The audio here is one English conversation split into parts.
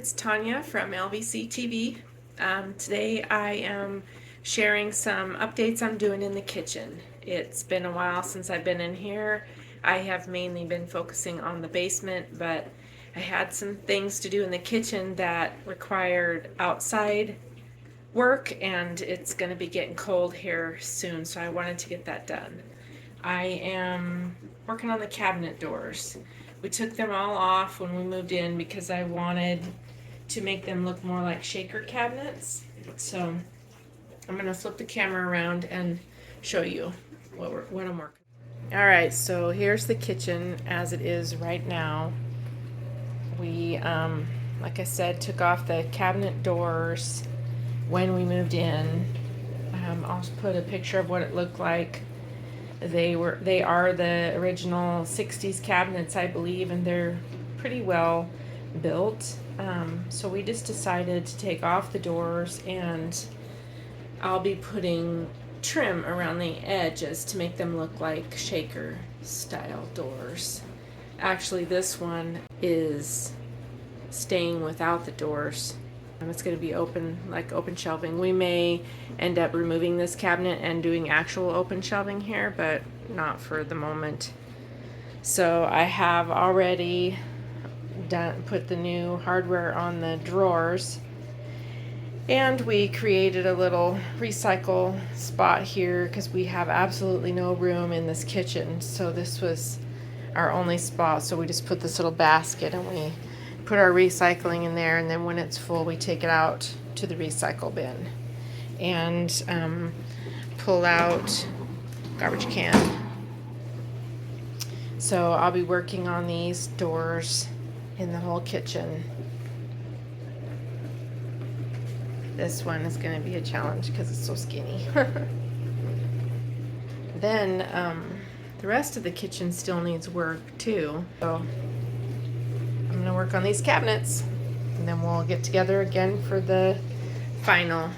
it's Tanya from LVC TV. Today I am sharing some updates I'm doing in the kitchen. It's been a while since I've been in here. I have mainly been focusing on the basement, but I had some things to do in the kitchen that required outside work, and it's going to be getting cold here soon, so I wanted to get that done. I am working on the cabinet doors. We took them all off when we moved in because I wanted to make them look more like shaker cabinets. So I'm going to flip the camera around and show you what I'm working. All right, so here's the kitchen as it is right now. We, like I said, took off the cabinet doors when we moved in. I'll put a picture of what it looked like. They are the original 60s cabinets, I believe, and they're pretty well built. So we just decided to take off the doors, and I'll be putting trim around the edges to make them look like shaker style doors. Actually, this one is staying without the doors. It's going to be open shelving. We may end up removing this cabinet and doing actual open shelving here, but not for the moment. So I have already put the new hardware on the drawers, and we created a little recycle spot here because we have absolutely no room in this kitchen. So this was our only spot. So we just put this little basket and we put our recycling in there, and then when it's full we take it out to the recycle bin and pull out garbage can. So I'll be working on these doors in the whole kitchen. This one is going to be a challenge because it's so skinny. Then the rest of the kitchen still needs work too. So I'm going to work on these cabinets, and then we'll get together again for the final.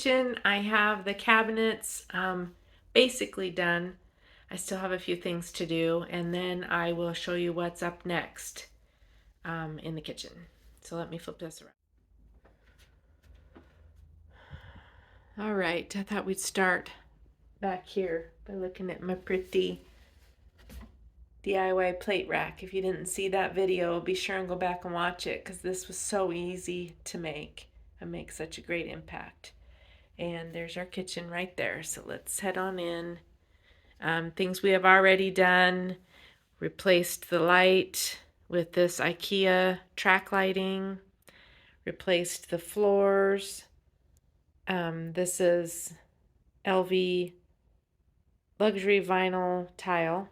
kitchen. I have the cabinets basically done. I still have a few things to do, and then I will show you what's up next in the kitchen. So let me flip this around. All right, I thought we'd start back here by looking at my pretty DIY plate rack. If you didn't see that video, be sure and go back and watch it because this was so easy to make and make such a great impact. And there's our kitchen right there. So let's head on in. Things we have already done: replaced the light with this IKEA track lighting, replaced the floors. This is LV luxury vinyl tile,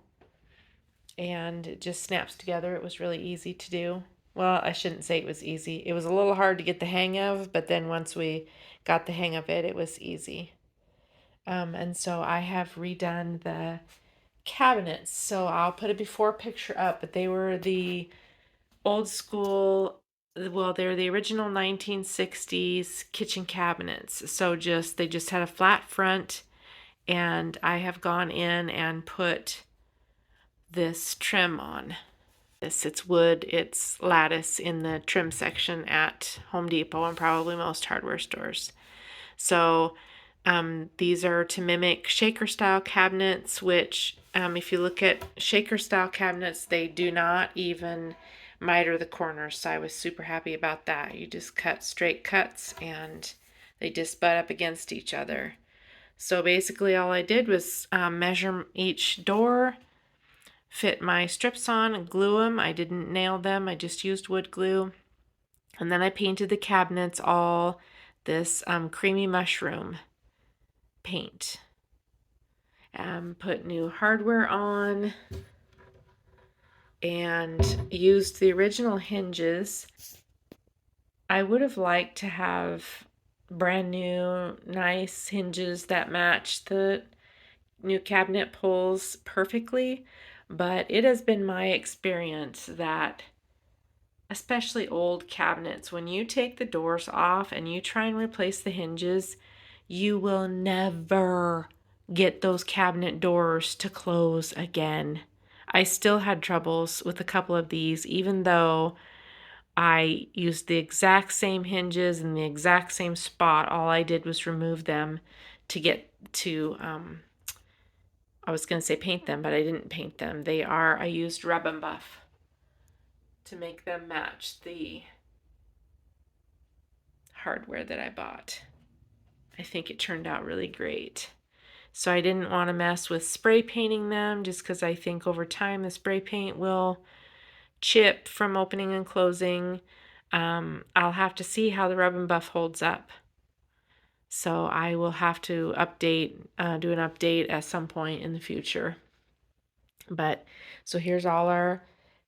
and it just snaps together. It was really easy to do. Well, I shouldn't say it was easy. It was a little hard to get the hang of, but then once we got the hang of it, it was easy. And so I have redone the cabinets. So I'll put a before picture up, but they were the old school, well, they're the original 1960s kitchen cabinets. So they just had a flat front, and I have gone in and put this trim on. It's wood, it's lattice in the trim section at Home Depot and probably most hardware stores. So these are to mimic shaker style cabinets, which if you look at shaker style cabinets, they do not even miter the corners. So I was super happy about that. You just cut straight cuts and they just butt up against each other. So basically all I did was measure each door, fit my strips on and glue them. I didn't nail them. I just used wood glue. And then I painted the cabinets all this creamy mushroom paint. Put new hardware on and used the original hinges. I would have liked to have brand new nice hinges that match the new cabinet pulls perfectly, but it has been my experience that especially old cabinets, when you take the doors off and you try and replace the hinges, you will never get those cabinet doors to close again. I still had troubles with a couple of these, even though I used the exact same hinges in the exact same spot. All I did was remove them to get to, I was going to say paint them, but I didn't paint them. I used Rub and Buff to make them match the hardware that I bought. I think it turned out really great. So I didn't want to mess with spray painting them just because I think over time the spray paint will chip from opening and closing. I'll have to see how the Rub and Buff holds up. So I will have to do an update at some point in the future. But so here's all our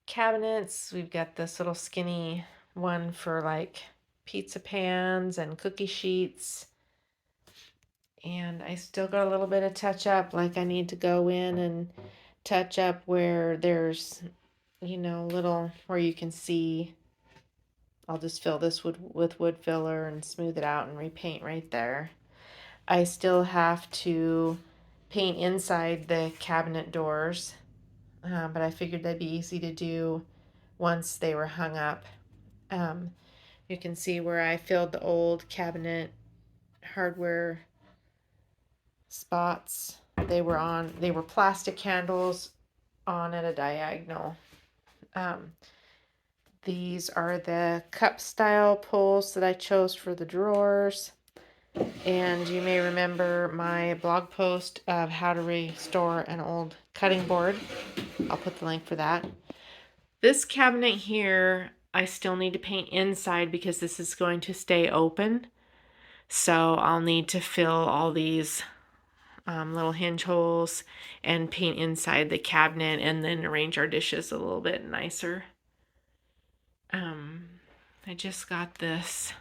cabinets. We've got this little skinny one for like pizza pans and cookie sheets. And I still got a little bit of touch up, like I need to go in and touch up where there's, little where you can see. I'll just fill this with wood filler and smooth it out and repaint right there. I still have to paint inside the cabinet doors, but I figured that'd be easy to do once they were hung up. You can see where I filled the old cabinet hardware spots. They were plastic handles on at a diagonal. These are the cup style pulls that I chose for the drawers. And you may remember my blog post of how to restore an old cutting board. I'll put the link for that. This cabinet here, I still need to paint inside because this is going to stay open. So I'll need to fill all these little hinge holes and paint inside the cabinet and then arrange our dishes a little bit nicer. I just got this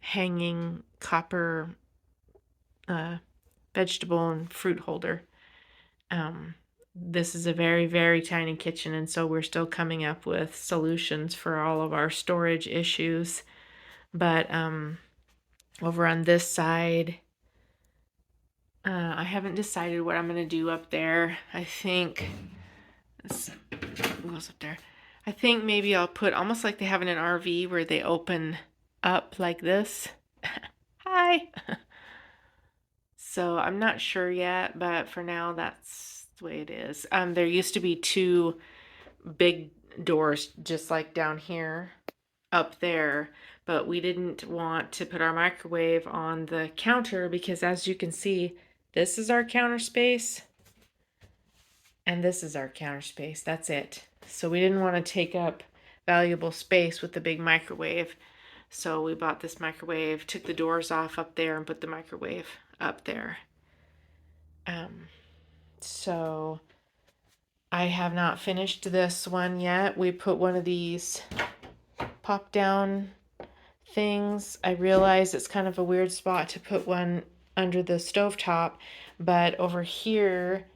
hanging copper vegetable and fruit holder. This is a very, very tiny kitchen, and so we're still coming up with solutions for all of our storage issues. But Over on this side, I haven't decided what I'm going to do up there. I think this goes up there. I think maybe I'll put almost like they have in an RV where they open up like this. Hi. So I'm not sure yet, but for now that's the way it is. There used to be two big doors just like down here up there, but we didn't want to put our microwave on the counter because as you can see, this is our counter space and this is our counter space. That's it. So we didn't want to take up valuable space with the big microwave. So we bought this microwave, took the doors off up there and put the microwave up there. So I have not finished this one yet. We put one of these pop down things. I realize it's kind of a weird spot to put one under the stovetop, but over here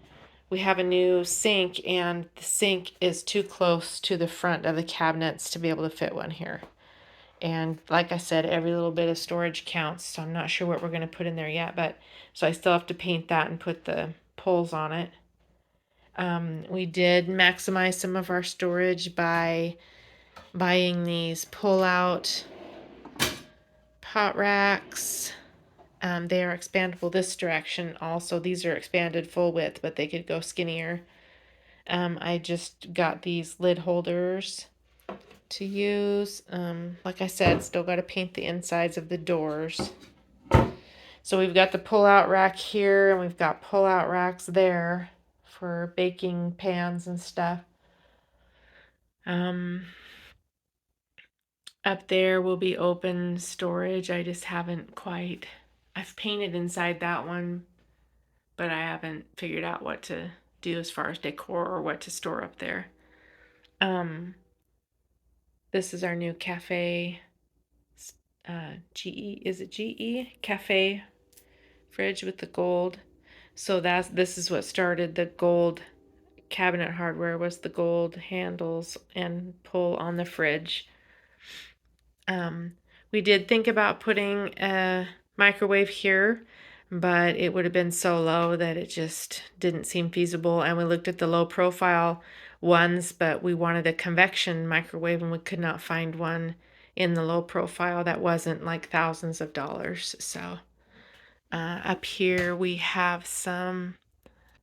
we have a new sink and the sink is too close to the front of the cabinets to be able to fit one here. And like I said, every little bit of storage counts, so I'm not sure what we're going to put in there yet, but so I still have to paint that and put the poles on it. We did maximize some of our storage by buying these pull-out pot racks. They are expandable this direction also. These are expanded full width, but they could go skinnier. I just got these lid holders to use. Like I said, still got to paint the insides of the doors. So we've got the pull-out rack here, and we've got pull-out racks there for baking pans and stuff. Up there will be open storage. I just haven't quite, I've painted inside that one, but I haven't figured out what to do as far as decor or what to store up there. This is our new cafe, GE, is it GE? Cafe fridge with the gold. So this is what started the gold cabinet hardware, was the gold handles and pull on the fridge. We did think about putting a microwave here, but it would have been so low that it just didn't seem feasible. And we looked at the low profile ones, but we wanted a convection microwave and we could not find one in the low profile that wasn't like thousands of dollars. So up here we have some,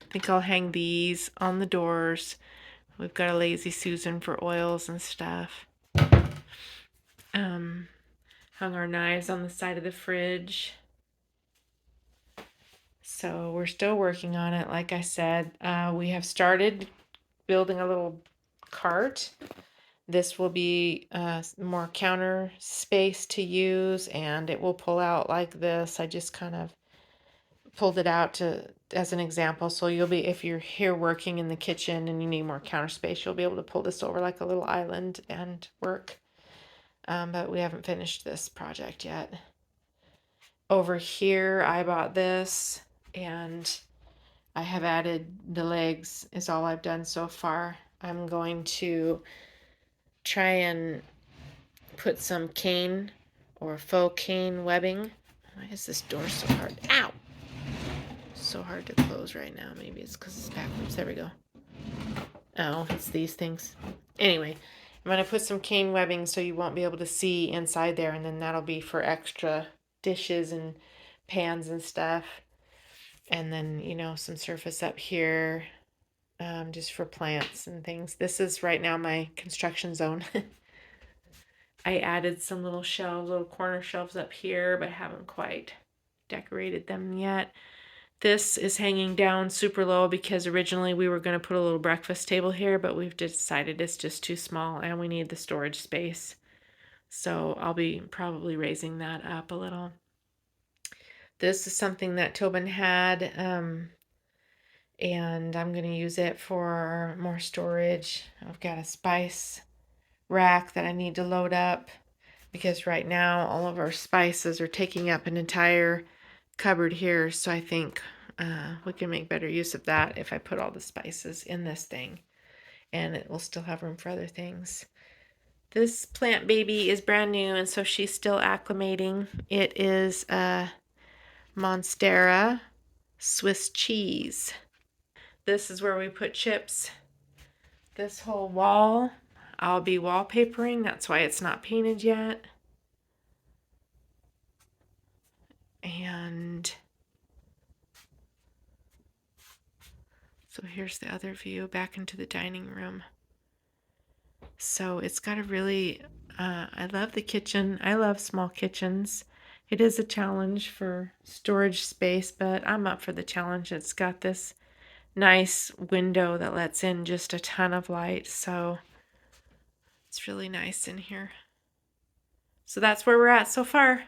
I think I'll hang these on the doors. We've got a Lazy Susan for oils and stuff. Hung our knives on the side of the fridge. So we're still working on it. Like I said, we have started building a little cart. This will be more counter space to use, and it will pull out like this. I just kind of pulled it out as an example. So you'll be, if you're here working in the kitchen and you need more counter space, you'll be able to pull this over like a little island and work. But we haven't finished this project yet. Over here, I bought this and I have added the legs is all I've done so far. I'm going to try and put some cane or faux cane webbing. Why is this door so hard? Ow! So hard to close right now. Maybe it's because it's backwards. There we go. Oh, it's these things. Anyway, I'm going to put some cane webbing so you won't be able to see inside there, and then that'll be for extra dishes and pans and stuff. And then, you know, some surface up here just for plants and things. This is right now my construction zone. I added some little shelves, little corner shelves up here, but haven't quite decorated them yet. This is hanging down super low because originally we were going to put a little breakfast table here, but we've decided it's just too small and we need the storage space. So I'll be probably raising that up a little. This is something that Tobin had, and I'm going to use it for more storage. I've got a spice rack that I need to load up because right now all of our spices are taking up an entire cupboard here. So I think we can make better use of that if I put all the spices in this thing, and it will still have room for other things. This plant baby is brand new, and so she's still acclimating. It is a Monstera Swiss cheese. This is where we put chips. This whole wall, I'll be wallpapering. That's why it's not painted yet. And so here's the other view back into the dining room. So it's got a really, I love the kitchen. I love small kitchens. It is a challenge for storage space, but I'm up for the challenge. It's got this nice window that lets in just a ton of light, so it's really nice in here. So that's where we're at so far.